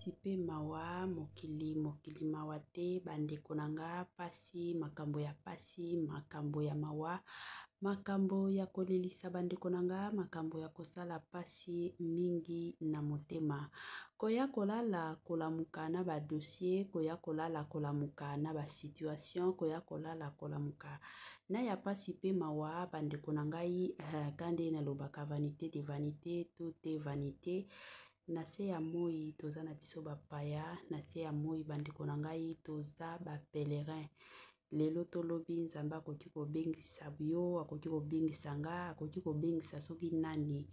pasi pe mawa mokili mawa te bandeko nanga pasi makambo ya pasi makambo ya mawa makambo ya kolelisa bandeko nanga makambo ya kosala pasi mingi na motema koya kolala kolamuka na ba dossier koya kolala kolamuka na ba situation koya kolala kolamuka na ya pasi pe mawa bandeko nangai kande na lobaka vanité de vanité tout est vanité na se ya moi toza na biso bapaya na se ya moi bandeko nangai toza ba pèlerin lelo tolobi nzamba akoki kobengisa bio akoki kobengisa nga akoki kobengisa soki nani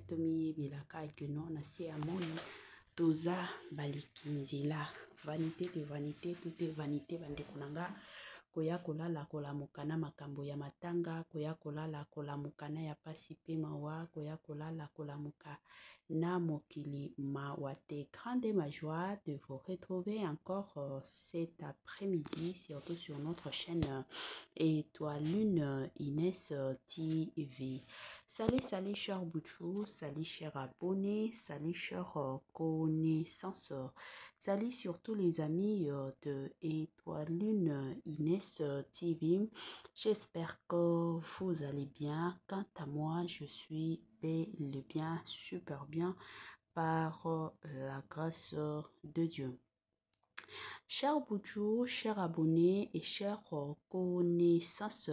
tomiyebelaka ke non na se ya moi toza baliki nzela vanité de vanité tout est vanité bandeko nanga koya kolala kolamuka na makambo ya matanga koya kolala kolamuka na ya pasi pe mawa koya kolala kolamuka na mokili mawate. Grande ma joie de vous retrouver encore cet après-midi surtout sur notre chaîne Étoile Lune Inès TV. Salut chers boutchous, salut chers abonnés, salut chers connaissances, salut surtout les amis de Étoile Lune Inès TV. J'espère que vous allez bien. Quant à moi, je suis bel et bien, super bien par la grâce de Dieu. Chers boutchous, chers abonnés et chers connaissances,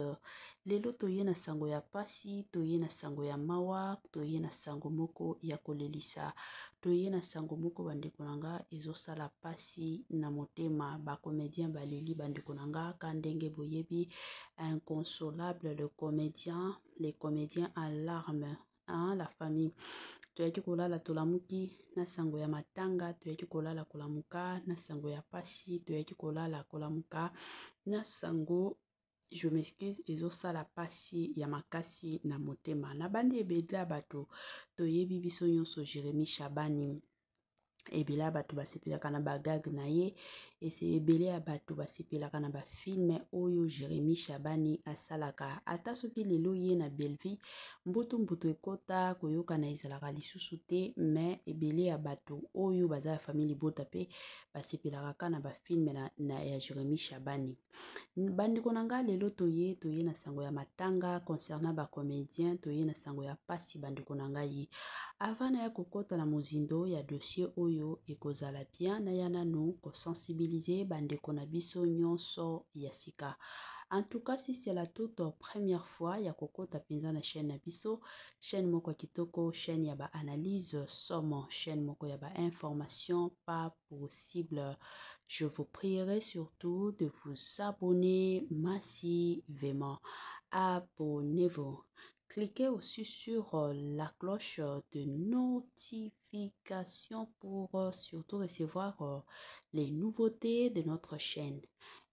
lelo toye na sango ya pasi, toye na sango ya mawa, toye na sango moko ya kolelisa, toye na sango moko bandeko nanga ezosala pasi na motema ba comédien baleli bandeko nanga kandenge boyebi inconsolable les comédiens en larmes, la famille. Toyaki kolala tolamuki na sango ya matanga, toyaki kolala kolamuka na sango ya pasi, toyaki kolala kolamuka na sango, je m'excuse, ezosala pasi ya makasi na motema. Na bandi ebela bato toyebi biso nyonso Jérémie Chabani ebela bato basepelaka na bagag na ye ese ebele ya bato basepelaka na bafilme oyo Jérémie Chabani asalaka ata soki lelo ye na Belleville mbutu ekota koyoka na ezalaka lisusu te mais ebele ya bato oyo baza ya famille Libota pe basepelaka na bafilme na ya Jérémie Chabani. Bandeko nanga lelo toye na sango ya matanga concernant ba comédien, toye na sango ya pasi bandeko nanga yi avant ya kokota na mozindo ya dossier oyo ekozala bien na yana no ko sensibiliser bandeko na biso nyonso ya sika. En tout cas, si c'est la toute première fois ya kokota penza na chaîne na biso, chaîne moko kitoko, chaîne ya ba analyse somme, chaîne moko ya ba information pas possible. Je vous prierai surtout de vous abonner massivement. Abonnez-vous. Cliquez aussi sur la cloche de notification pour surtout recevoir les nouveautés de notre chaîne.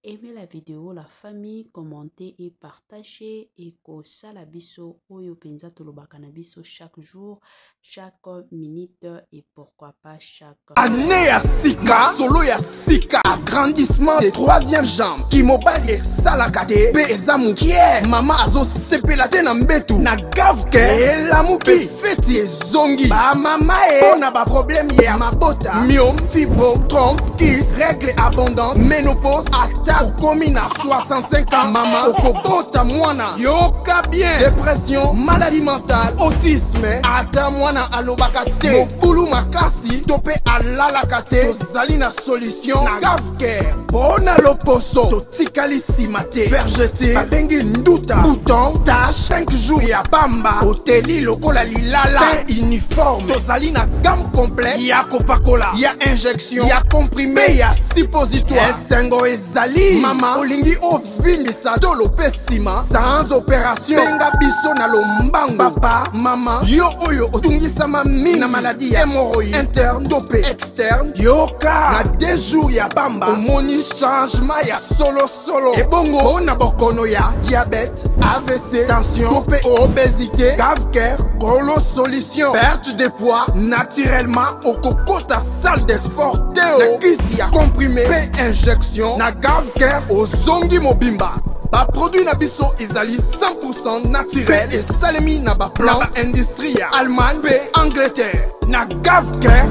Aimez la vidéo, la famille, commentez et partagez et kosala biso oyo penza tolobaka na biso chaque jour, chaque minute et pourquoi pas chaque année ya sika, solo ya sika, agrandissement des troisième jambe, qui mobile salakate, pe ezamukie, mama azo sepela te na mbetu, na gavke, la muki, feti ezongi, ba mama ona ba problème ya mabota, myome, fibrome, trompe, kiss, règle abondante, ménopause, okomi na 65 ans, mama okobota mwana yoka bien, dépression, maladie mentale, autisme, ata mwana alobaka te, mobulu makasi tope alalaka te, tozali na solution na gavcare, bona loposo totikali nsima te, vergete babengi nduta, bouton, tache, 5 jours ya pamba, oteli lokola lilala, uniforme, tozali na gamme complète, ya kopakola, ya injection, ya comprimé, ya suppositoire, esengo ezali mama olingi ovindisa tolo pesima sans opération benga biso na lombango papa mama yo oyo otungisama mingi na maladie hémorroïde interne topé externe yoka na 2 jours ya bamba omoni changement ya solo ebongo na bokono ya diabète AVC tension topé obésité gavcare gros solution perte de poids naturellement okokota salle de sport teo kisi ya comprimé pe injection na gavcare ozongi mobimba ba produit na biso ezali 100% naturel et salemi na ba plan industrie ya Allemagne pe Angleterre na gavcare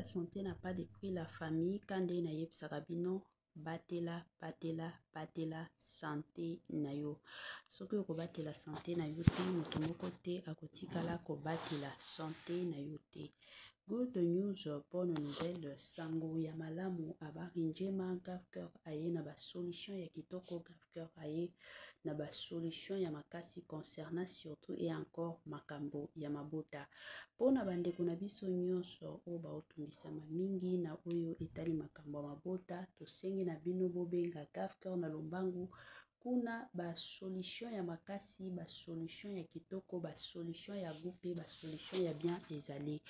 santé n'a pas de prix. La famille, quand on a yep sarabino, batela, santé na yo. Ce que vous battez la santé na yo te, mutumo côté à kotikala ko batela santé na yo te. Good news, bonne nouvelle, sango ya malamu abari njema Gavcœur aye na ba solution ya kitoko Gavcœur aye na ba solution ya makasi concernant surtout et encore makambo ya mabota. Pona bande kuna biso nyonso o ba otumisama mingi na oyo etali makambo ya mabota to sengi na bino bobenga Gavcœur na lombangu kuna ba solution ya makasi, ba solution ya kitoko, ba solution ya goupe, ba solution ya bien ezali.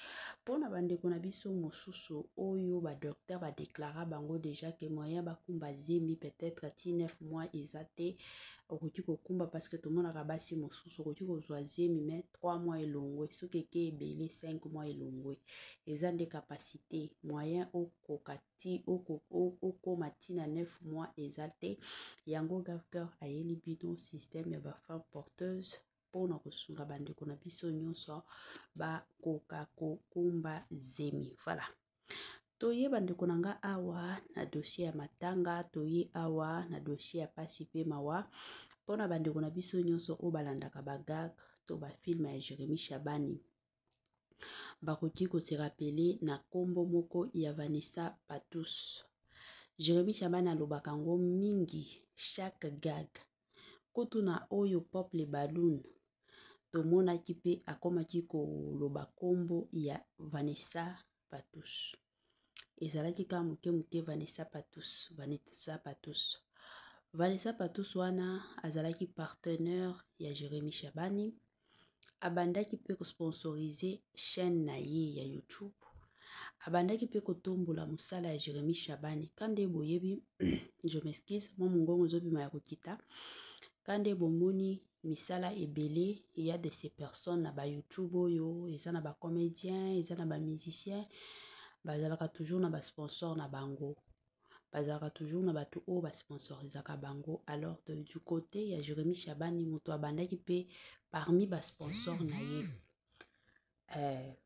Pona bande kuna biso mosusu oyo ba docteur ba déclara bango déjà que moyen ba kumba zemi peut-être à 9 mois ezate okoki kokumba parce que tout le monde a rabasi mosusu okoki kozwa zemi mais 3 mois elongwe soki ke ebele 5 mois elongwe eza nde capacité moyen okokati okoma tina 9 mois ezate yango Gavcœur ayeli bino système ya ba femme porteuse pona kosunga bandeko na biso nyonso ba koka kokumba zemi. Voilà. Toye bandeko nanga awa na dossier ya matanga, toye awa na dossier ya pasi pe mawa. Pona bandeko na biso nyonso o balandaka bagag to ba film ya Jérémie Chabani. Bakoki ko se rappeler na kombo moko ya Vanessa Patous. Jérémie Chabani alobaka ngo mingi chaque gag. Kutu na oyo peuple baloon. Tomona kipe akomaki ko loba kombo ya Vanessa Patous. Ezalaki ka muke Vanessa Patous. Vanessa Patous wana azalaki partenaire ya Jérémie Chabani. Abandaki pe ko sponsoriser chaîne na ye ya YouTube. Abandaki pe ko tombola musala ya Jérémie Chabani. Kande boyebi, je m'excuse, mon mongongo zobima ya kokita. Kande bomoni misala ebele, il y a de ces personnes na ba YouTube oyo, eza na ba comédiens, eza na ba musiciens, bazalaka toujours na ba sponsor na bango. Bazalaka toujours na batu o ba sponsorisaka bango. Alors du côté ya Jérémie Chabani moto abandaki pe parmi ba sponsor na ye.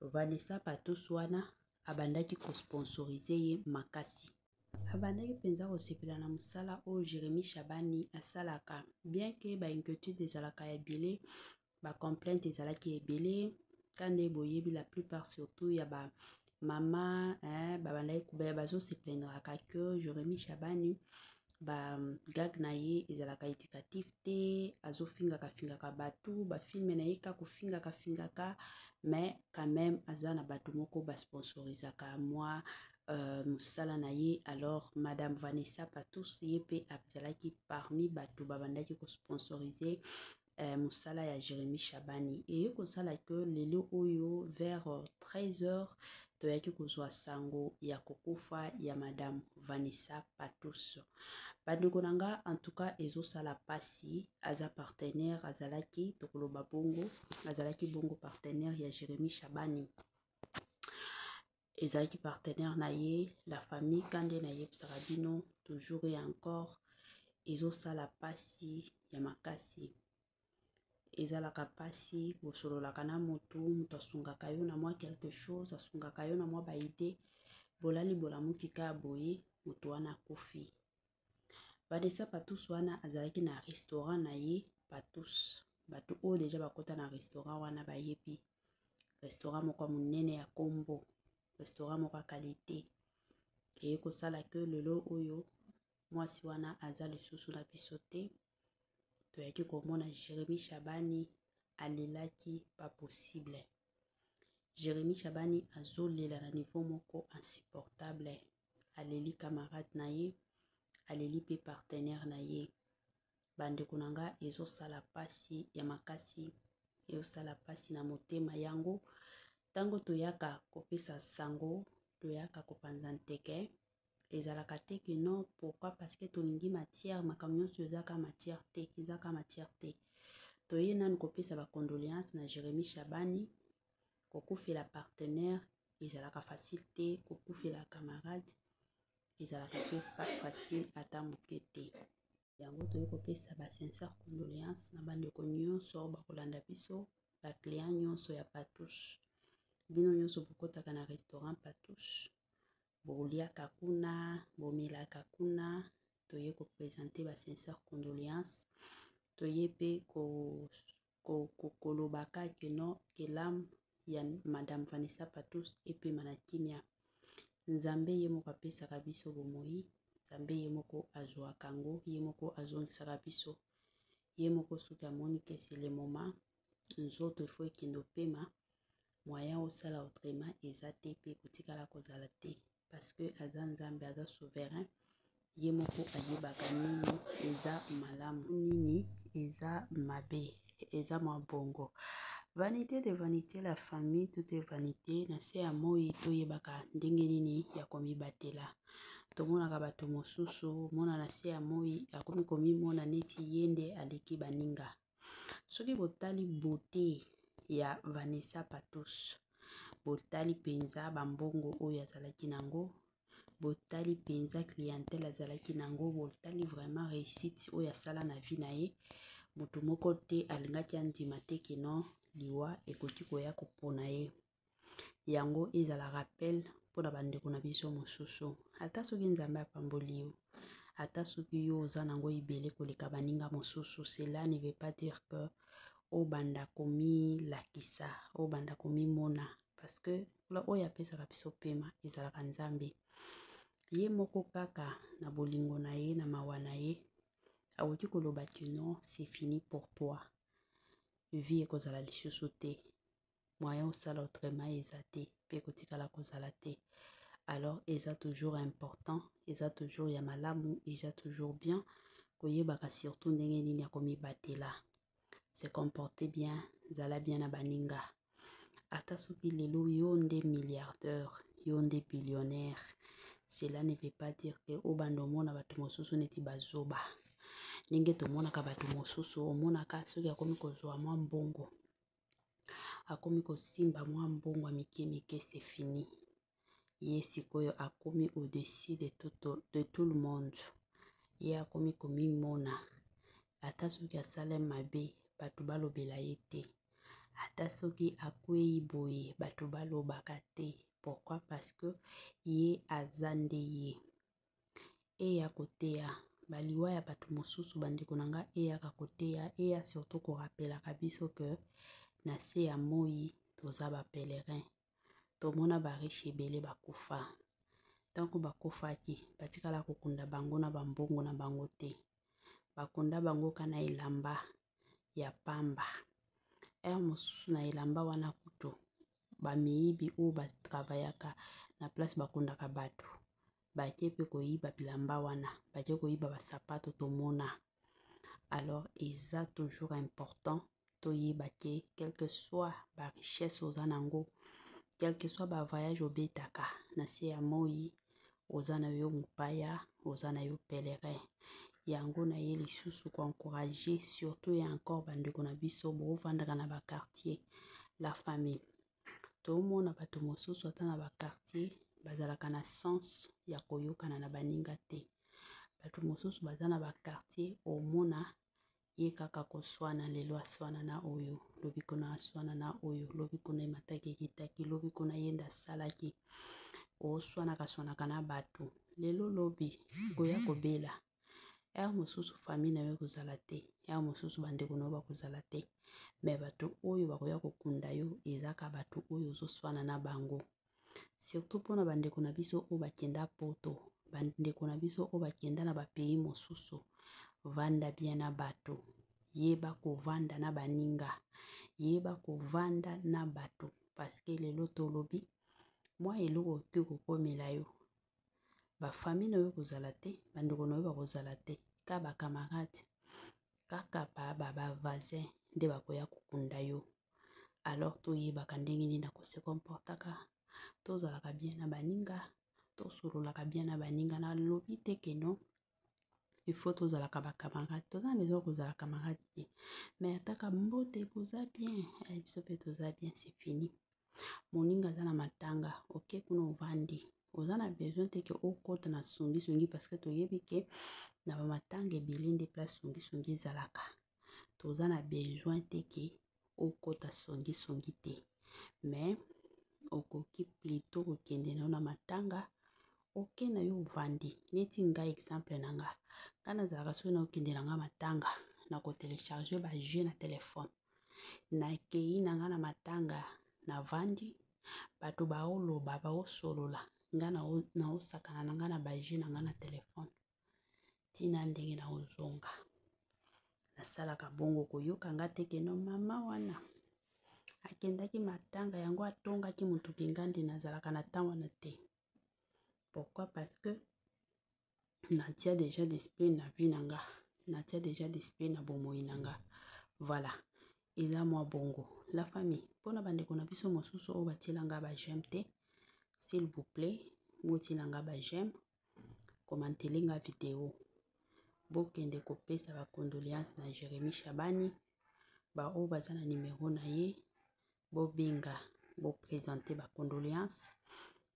Vanessa Patous wana abandaki ko sponsoriser ye makasi. Abandaki penza ko sepela na musala o Jérémie Chabani asalaka. Bien que ba inquiétude ezalaka ebele, ba complainte ezalaki ebele, kande boyebi la plupart surtout ya ba mama babandaki bazo se plaindre que Jérémie Chabani ba gag na ye ezalaka éducatif te, azo fingaka batu, ba filme na ye ka ko fingaka, mais quand même azana batu moko ba sponsorisaka moi musala na ye. Alors madame Vanessa Patous ye pe azalaki parmi batu babandaki ko sponsoriser musala ya Jérémie Chabani. Et kosala que lelo oyo vers 13h toyaki kozwa sango ya kokufa ya madame Vanessa Patous. Bandeko nanga en tout cas ezo sala pasi aza partenaire azalaki tokoloba bongo azalaki bongo partenaire ya Jérémie Chabani. Ezalaki partenaire na ye, la famille kande na ye Sarabino toujours et encore ezo sala pasi ya makasi. Ezalaka pasi bosololaka na motu asungaka yo na mwa quelque chose, asungaka yo na mwa ba idée bolali bolamuki ka boye moto wana kofi. Vanessa Patous wana azalaki na restaurant na ye Patous. Batu o deja bakota na restaurant wana bayebi. Restaurant moko munene ya kombo, restaurant moko qualité. Et kosala que lelo oyo mwasi wana azali susu na biso te. Toyaki komona Jérémie Chabani alelaki pas possible. Jérémie Chabani azolela na niveau moko insupportable. Aleli camarade na ye, aleli pe partenaire na ye. Bandeko nanga ezo sala pasi ya makasi, ezo sala pasi na motema yango. Tango toyaka kopesa sango, toyaka kopanza nteke. Ezalaka te que non, pourquoi? Parce que tolingi matière, makamyo ezaka matière te, ezaka matière te. Toye nan kopesa ba condoléances na Jérémie Chabani, kokufi la partenaire, ezalaka facile te, kokufi la camarade, ezalaka pe pas facile ata moke te. Yango toye kopesa ba sincère condoléances na bandeko nyonso ba kolanda biso, ba client nyonso ya Patous. bino nyonso bokotaka na restaurant Patouche boliaka kuna bomelaka kuna toye kopresente ba sincere condoléance toye pe kolobaka ke non ke l'âme ya madame Vanessa Patouche epema na kimia. Nzambe ye moko apesaka biso bomoi, nzambe ye moko azwaka yango, ye moko azongisaka biso, ye moko soki amoni ke c'est le moment nzoto ifo ekende opema moyen osala autrement eza te pe kotikala kozala te parce que aza nzambe aza souverain ye moko ayebaka nini eza malamu nini eza mabe eza mabongo. Vanité de vanité, la famille tout est vanité. Na se ya moi toyebaka ndenge nini ya komibatela tomonaka bato mosusu mona na se ya moi akomi komimona neti yende aleki baninga. Soki botali beauté ya Vanessa Patouche botali penza bambongo oyo azalaki nango, botali penza clientèle azalaki nango, botali vraiment réussite oyo asala na vie na ye, moto moko te alingaki andima te ke non liwa ekoti koya kopona ye. Yango ezala rappel mpona bandeko na biso mosusu. Ata soki nzambe apamboli yo, ata soki yo oza nango ibele koleka baninga mosusu, cela ne veut pas dire que obanda komi lakisa, obanda komi mona, parce que oyo apesaka biso pema ezalaka nzambe. Ye moko kaka na bolingo na ye na mawa na ye akoki koloba que non c'est fini pour toi, vie ekozala lisusu te, moyen osala autrement eza te pe kotikala kozala te. Alors eza toujours important, eza toujours ya malamu, eza toujours bien koyebaka surtout ndenge nini ya komibatela, se comporter bien, zala bien na baninga. Ata soki lelo yo nde milliardaire, yo nde billionnaire, cela ne veut pas dire que obando mona bato mosusu neti bazoba. Ndenge tomonaka bato mosusu omonaka soki akomi kozwa mwa mbongo, akomi kosimba mwa mbongo mike mike, c'est fini. Ye sikoyo akomi au-dessus de tout le monde. Ye akomi komimona. Ata soki asala mabe bato balobela ye te. Ata soki akwei boye bato balobaka te. Pourquoi? Parce que ye azande ye. Eya koteya baliwa ya bato mosusu bandeko nanga eyaka koteya, eya surtout korapelaka biso que na se ya moi toza ba pèlerin. Tomona ba riche ebele bakufa. Tanko bakufaki batikala kokunda bango na bambongo na bango te. Bakunda bango kana elamba ya pamba. Mosusu na elamba wana kutu bamiyibi o batravaillaka na place bakundaka bato batie pe koyiba bilamba wana, batie koyiba basapato tomona. Alors eza toujours important toyeba ke quel que soit ba richesse oza nango, quel que soit ba voyage obetaka na se ya moi, oza na yo mupaya, oza na yo pèlerin. Yango na ye lisusu ko encourager surtout et encore bandeko na biso bovandaka na ba quartier, la famille. Tomona bato mosusu ata na ba quartier bazalaka na sens ya koyokana na baninga te. Bato mosusu baza na ba quartier omona ye kaka koswana lelo aswana na oyo, lobi kona aswana na oyo, lobi kona mataki kitaki, lobi kona yenda salaki. Oswana kaswanaka na bato. Lelo lobi goya kobela. Mosusu famille na yo kozala te. Mosusu bandeko na yo bakozala te. Mais bato oyo bakoya kokunda yo ezaka bato oyo ozoswana na bango. Surtout pona bandeko na biso o bakenda poto, bandeko na biso o bakenda na ba pays mosusu, vanda bien na bato, yeba kovanda na baninga, yeba kovanda na bato, parce que lelo tolobi moi eloko ke kokomela yo ba famille na yo kozala te, bandeko na yo bakozala te, ka ba camarade kaka ba voisin nde bakoya kokunda yo. Alors toyebaka ndenge nini na kose comportaka, tozalaka bien na baninga, tosololaka bien na baninga. Na lobi te ke non il faut tozalaka ba camarade, toza besoin kozala camarade te, mais ataka mbote koza bien, biso pe toza bien, c'est fini. Moninga aza na matanga, ok kuna ovandi, oza na besoin te ke okota na songi songi, parce que toyebi ke na ba matanga ebele nde place songi songi ezalaka. Toza na besoin te ke okota songi songi te, mais okoki plutôt kokende na matanga oke na yo vandi neti nga exemple na nga kana zaka so na okende na nga matanga na ko télécharger ba jeu na téléphone na kei na nga na matanga na vandi bato ba oloba ba osolola nga na osakana na nga na ba jeu na nga na téléphone tina ndenge na ozonga nasalaka bongo koyoka nga te keno mama wana akendaki matanga yango atongaki mutu kengandi nazalaka na temps wana te. Pourquoi? Parce que natia déjà d'esprit na vie nanga, natia déjà d'esprit na bomoi nanga. Voilà. Eza moi bongo. La famille, pona bande kona biso mosusu o batilanga ba j'aime te. S'il vous plaît, botilanga ba j'aime. Commentelinga vidéo. Bokende kopesa ba condoléances na Jérémy Chabani. Ba o bazana numéro na ye. Bobenga, bo présenter ba condoléances.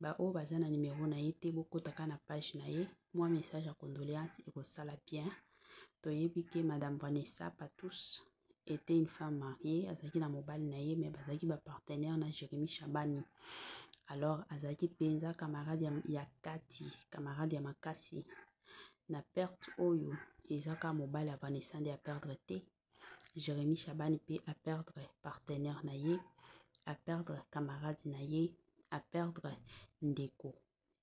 Ba o bazana numéro na ye te bokotaka na page na ye. Moi message à condoléances et sala bien. Toyebi ke Madame Vanessa Patous était une femme mariée. Azaki na mobile na ye mais bazaki ba partenaire na Jérémy Chabani. Alors azaki penza camarade ya Kati, camarade ya Makasi. Na perte oyo ezaka mobile ya Vanessa de a perdre te. Jérémy Chabani peut à perdre partenaire na ye, à perdre camarade na ye, à perdre ndeko.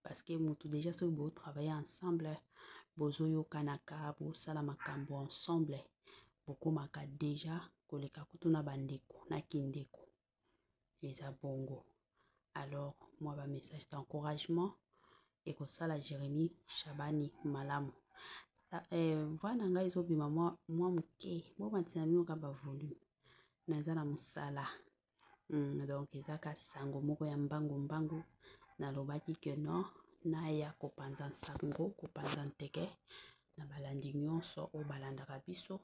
Parce que mutu déjà so bo travailler ensemble, bozo yo kanaka, bo sala makambo ensemble, boko maka déjà koleka kutuna bandeko na kindeko. Les abongo. Alors moi ba message d'encouragement et ko sala Jérémy Chabani malamu. Voilà nga izo bima moi muke, bo matina mino ka ba volume. Nazana musala. Donc ezaka sango moko ya mbangu na lobaki que non na ya kopanza sango kopanza nteke na balandi nyonso o balandaka biso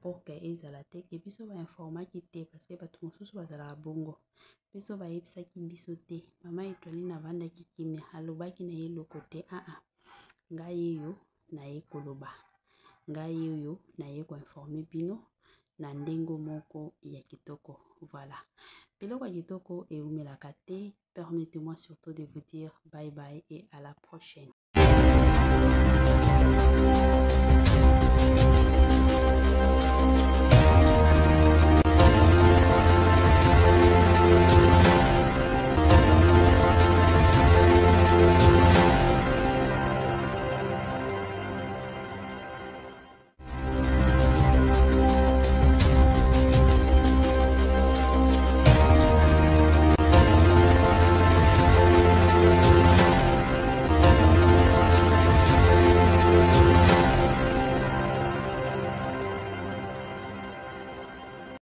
pour que ezala te ke biso ba informaki te parce que bato mosusu bazala bongo biso ba yebisaki biso te mama etwali na vandaki kimia alobaki na ye loko te ngai yo na ye koloba ngai yo na ye ko informer bino na ndengo moko ya kitoko. Voilà. Biloko ya kitoko eumelaka te. Permettez-moi surtout de vous dire bye bye et à la prochaine.